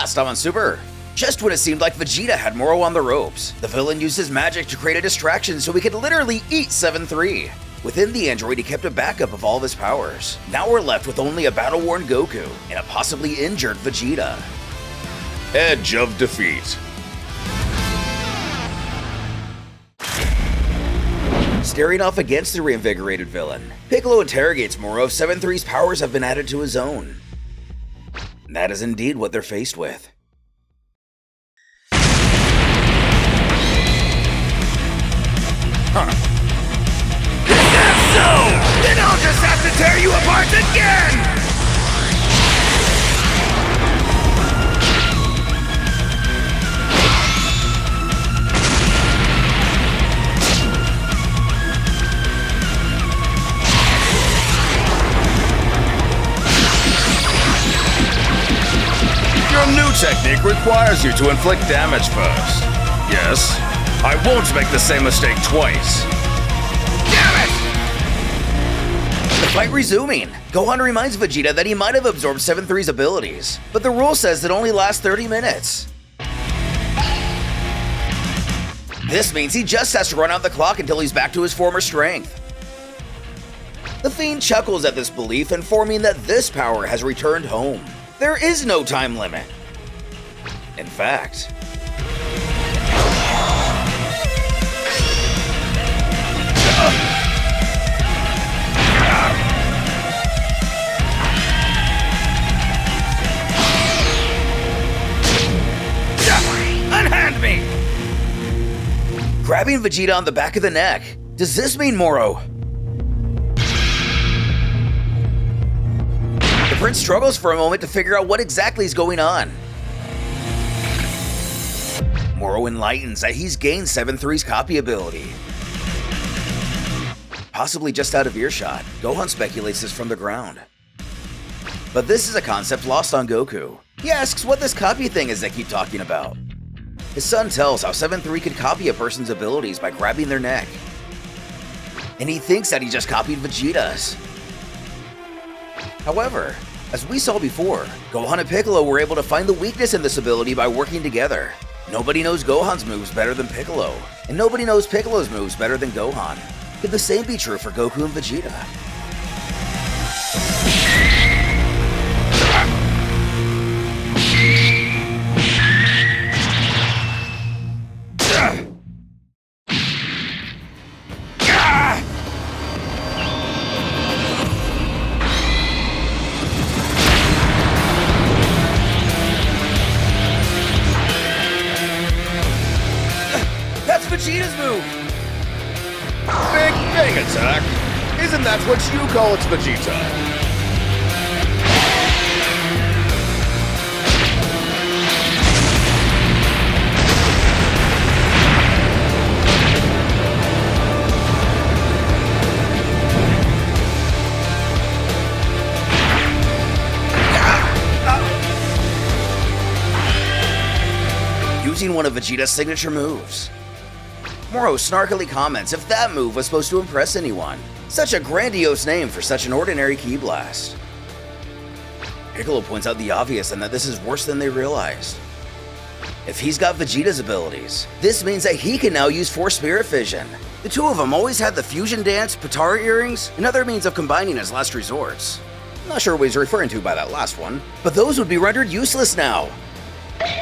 last time on Super. Just when it seemed like Vegeta had Moro on the ropes, the villain used his magic to create a distraction so he could literally eat 7-3. Within the android, he kept a backup of all of his powers. Now we're left with only a battle-worn Goku and a possibly injured Vegeta. Edge of defeat. Staring off against the reinvigorated villain, Piccolo interrogates Moro if 7-3's powers have been added to his own. That is indeed what they're faced with. Huh. Is that so? Then I'll just have to tear you apart again! Your new technique requires you to inflict damage first. Yes, I won't make the same mistake twice. Damn it! The fight resuming. Gohan reminds Vegeta that he might have absorbed 7-3's abilities, but the rule says it only lasts 30 minutes. This means he just has to run out the clock until he's back to his former strength. The Fiend chuckles at this belief, informing that this power has returned home. There is no time limit. In fact, unhand me! Grabbing Vegeta on the back of the neck. Does this mean Moro? The Prince struggles for a moment to figure out what exactly is going on. Moro enlightens that he's gained 7-3's copy ability. Possibly just out of earshot, Gohan speculates this from the ground. But this is a concept lost on Goku. He asks what this copy thing is they keep talking about. His son tells how 7-3 could copy a person's abilities by grabbing their neck. And he thinks that he just copied Vegeta's. However, as we saw before, Gohan and Piccolo were able to find the weakness in this ability by working together. Nobody knows Gohan's moves better than Piccolo, and nobody knows Piccolo's moves better than Gohan. Could the same be true for Goku and Vegeta? That's Vegeta's move! Big Bang attack? Isn't that what you call it, Vegeta? Using one of Vegeta's signature moves. Moro snarkily comments if that move was supposed to impress anyone. Such a grandiose name for such an ordinary ki blast. Piccolo points out the obvious and that this is worse than they realized. If he's got Vegeta's abilities, this means that he can now use Force Spirit Fission. The two of them always had the fusion dance, Patara earrings, and other means of combining as last resorts. Not sure what he's referring to by that last one, but those would be rendered useless now.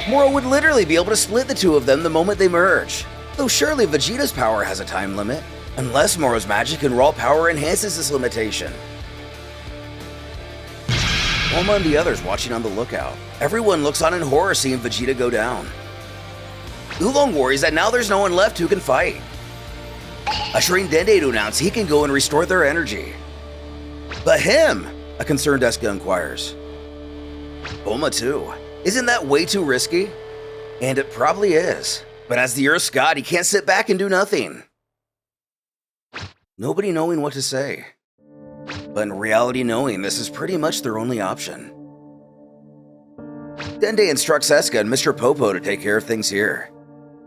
Moro would literally be able to split the two of them the moment they merge. Though surely Vegeta's power has a time limit, unless Moro's magic and raw power enhances this limitation. Bulma and the others watching on the lookout. Everyone looks on in horror seeing Vegeta go down. Oolong worries that now there's no one left who can fight, ushering Dende to announce he can go and restore their energy. But him? A concerned Eska inquires. Bulma too. Isn't that way too risky? And it probably is. But as the Earth's god, he can't sit back and do nothing. Nobody knowing what to say. But in reality knowing this is pretty much their only option. Dende instructs Eska and Mr. Popo to take care of things here.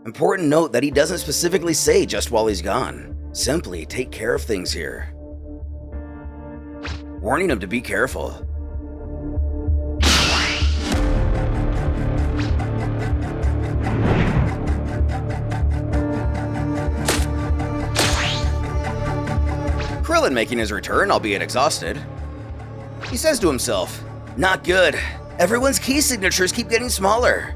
Important note that he doesn't specifically say just while he's gone. Simply take care of things here. Warning him to be careful. Krillin making his return, albeit exhausted. He says to himself, "Not good. Everyone's key signatures keep getting smaller.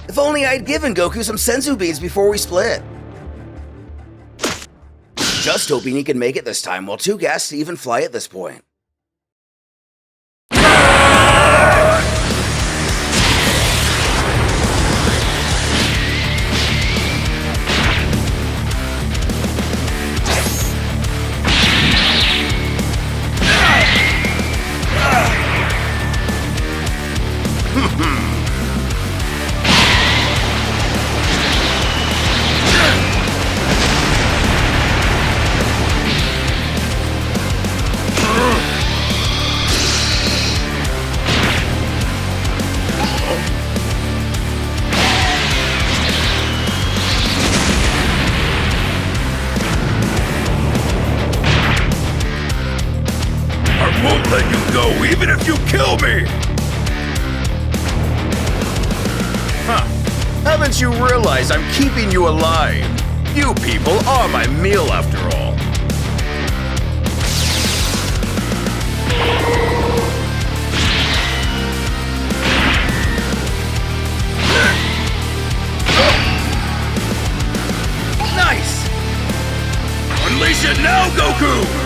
If only I'd given Goku some senzu beans before we split." Just hoping he can make it this time, while too gassed to even fly at this point. Even if you kill me! Huh. Haven't you realized I'm keeping you alive? You people are my meal after all. Nice! Unleash it now, Goku!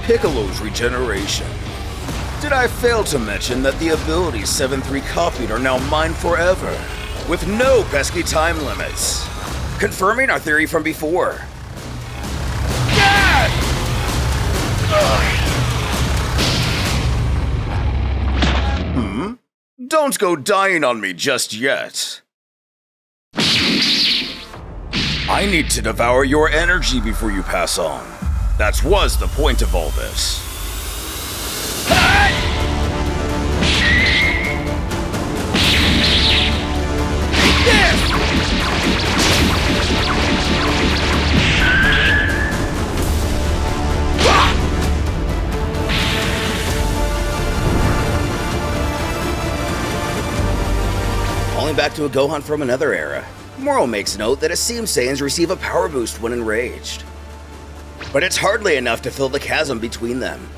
Piccolo's regeneration. Did I fail to mention that the abilities 7-3 copied are now mine forever, with no pesky time limits? Confirming our theory from before. Don't go dying on me just yet. I need to devour your energy before you pass on. That was the point of all this. Falling back to a Gohan from another era, Moro makes note that it seems Saiyans receive a power boost when enraged. But it's hardly enough to fill the chasm between them.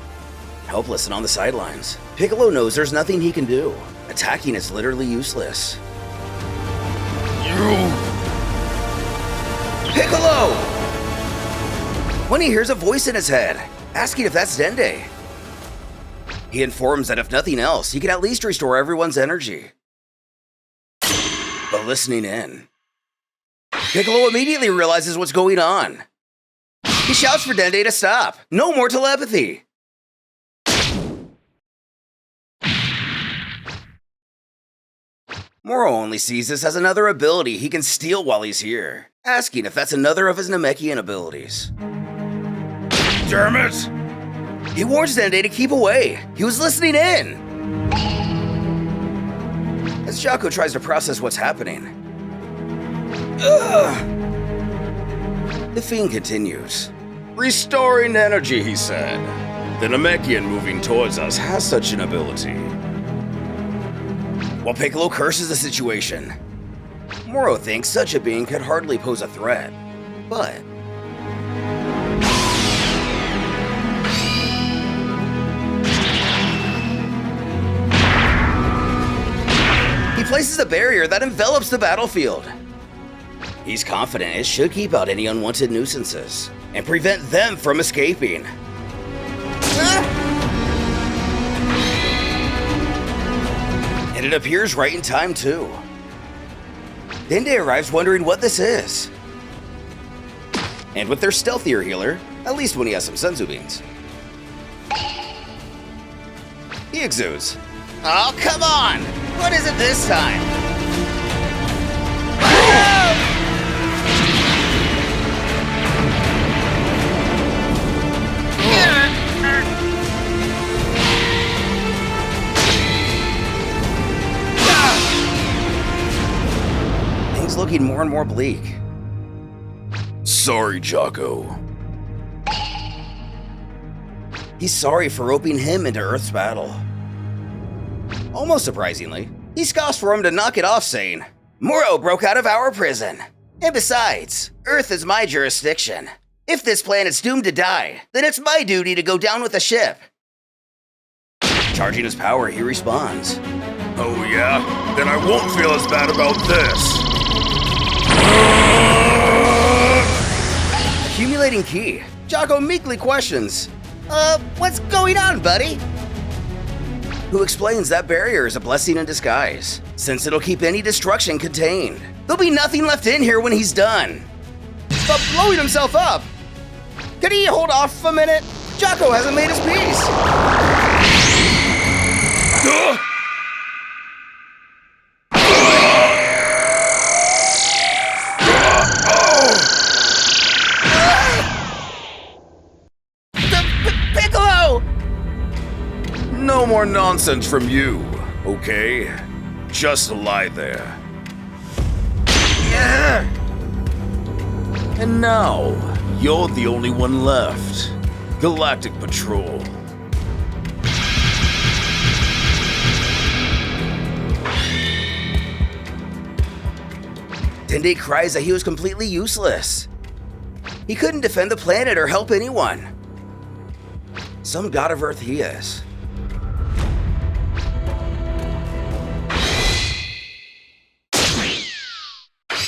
Helpless and on the sidelines, Piccolo knows there's nothing he can do. Attacking is literally useless. Piccolo! When he hears a voice in his head, asking if that's Dende. He informs that if nothing else, he can at least restore everyone's energy. But listening in, Piccolo immediately realizes what's going on. He shouts for Dende to stop. No more telepathy. Moro only sees this as another ability he can steal while he's here, asking if that's another of his Namekian abilities. Damn it! He warns Dende to keep away. He was listening in. As Jaco tries to process what's happening, the fiend continues. Restoring energy, he said. The Namekian moving towards us has such an ability. While Piccolo curses the situation, Moro thinks such a being could hardly pose a threat, but... places a barrier that envelops the battlefield. He's confident it should keep out any unwanted nuisances and prevent them from escaping. And it appears right in time too. Dende arrives wondering what this is. And with their stealthier healer, at least when he has some senzu beans, he exudes. Oh, come on! What is it this time? Things looking more and more bleak. Sorry, Jocko. He's sorry for roping him into Earth's battle. Almost surprisingly, he scoffs for him to knock it off, saying, Moro broke out of our prison. And besides, Earth is my jurisdiction. If this planet's doomed to die, then it's my duty to go down with the ship. Charging his power, he responds. Oh yeah? Then I won't feel as bad about this. Accumulating ki, Jocko meekly questions, what's going on, buddy? Who explains that barrier is a blessing in disguise, since it'll keep any destruction contained. There'll be nothing left in here when he's done. But blowing himself up! Could he hold off a minute? Jocko hasn't made his peace. No more nonsense from you, okay? Just lie there. Yeah. And now, you're the only one left. Galactic Patrol. Dende cries that he was completely useless. He couldn't defend the planet or help anyone. Some god of Earth he is.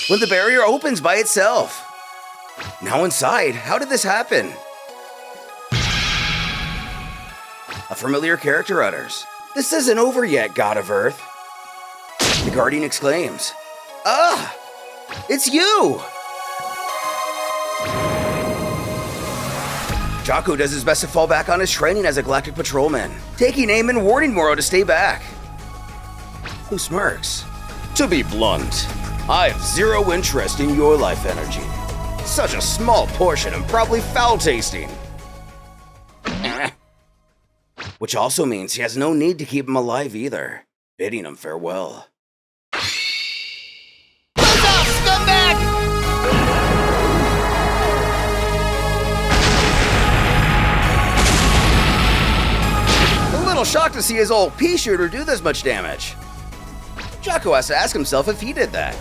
When the barrier opens by itself. Now inside, how did this happen? A familiar character utters, "This isn't over yet, God of Earth." The Guardian exclaims, "Ah, it's you!" Jocko does his best to fall back on his training as a Galactic Patrolman, taking aim and warning Moro to stay back. Who smirks? To be blunt, I have zero interest in your life energy. Such a small portion and probably foul-tasting. Which also means he has no need to keep him alive either, bidding him farewell. What's up, scumbag? A little shocked to see his old pea shooter do this much damage. Jocko has to ask himself if he did that.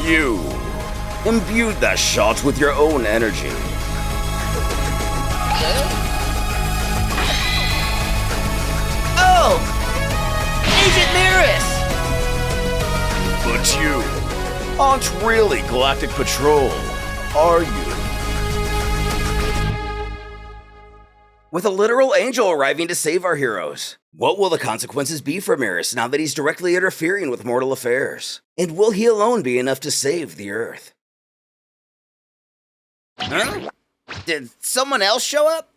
You imbued that shot with your own energy. Oh! Agent Merus! But you aren't really Galactic Patrol, are you? With a literal angel arriving to save our heroes, what will the consequences be for Merus now that he's directly interfering with mortal affairs? And will he alone be enough to save the Earth? Huh? Did someone else show up?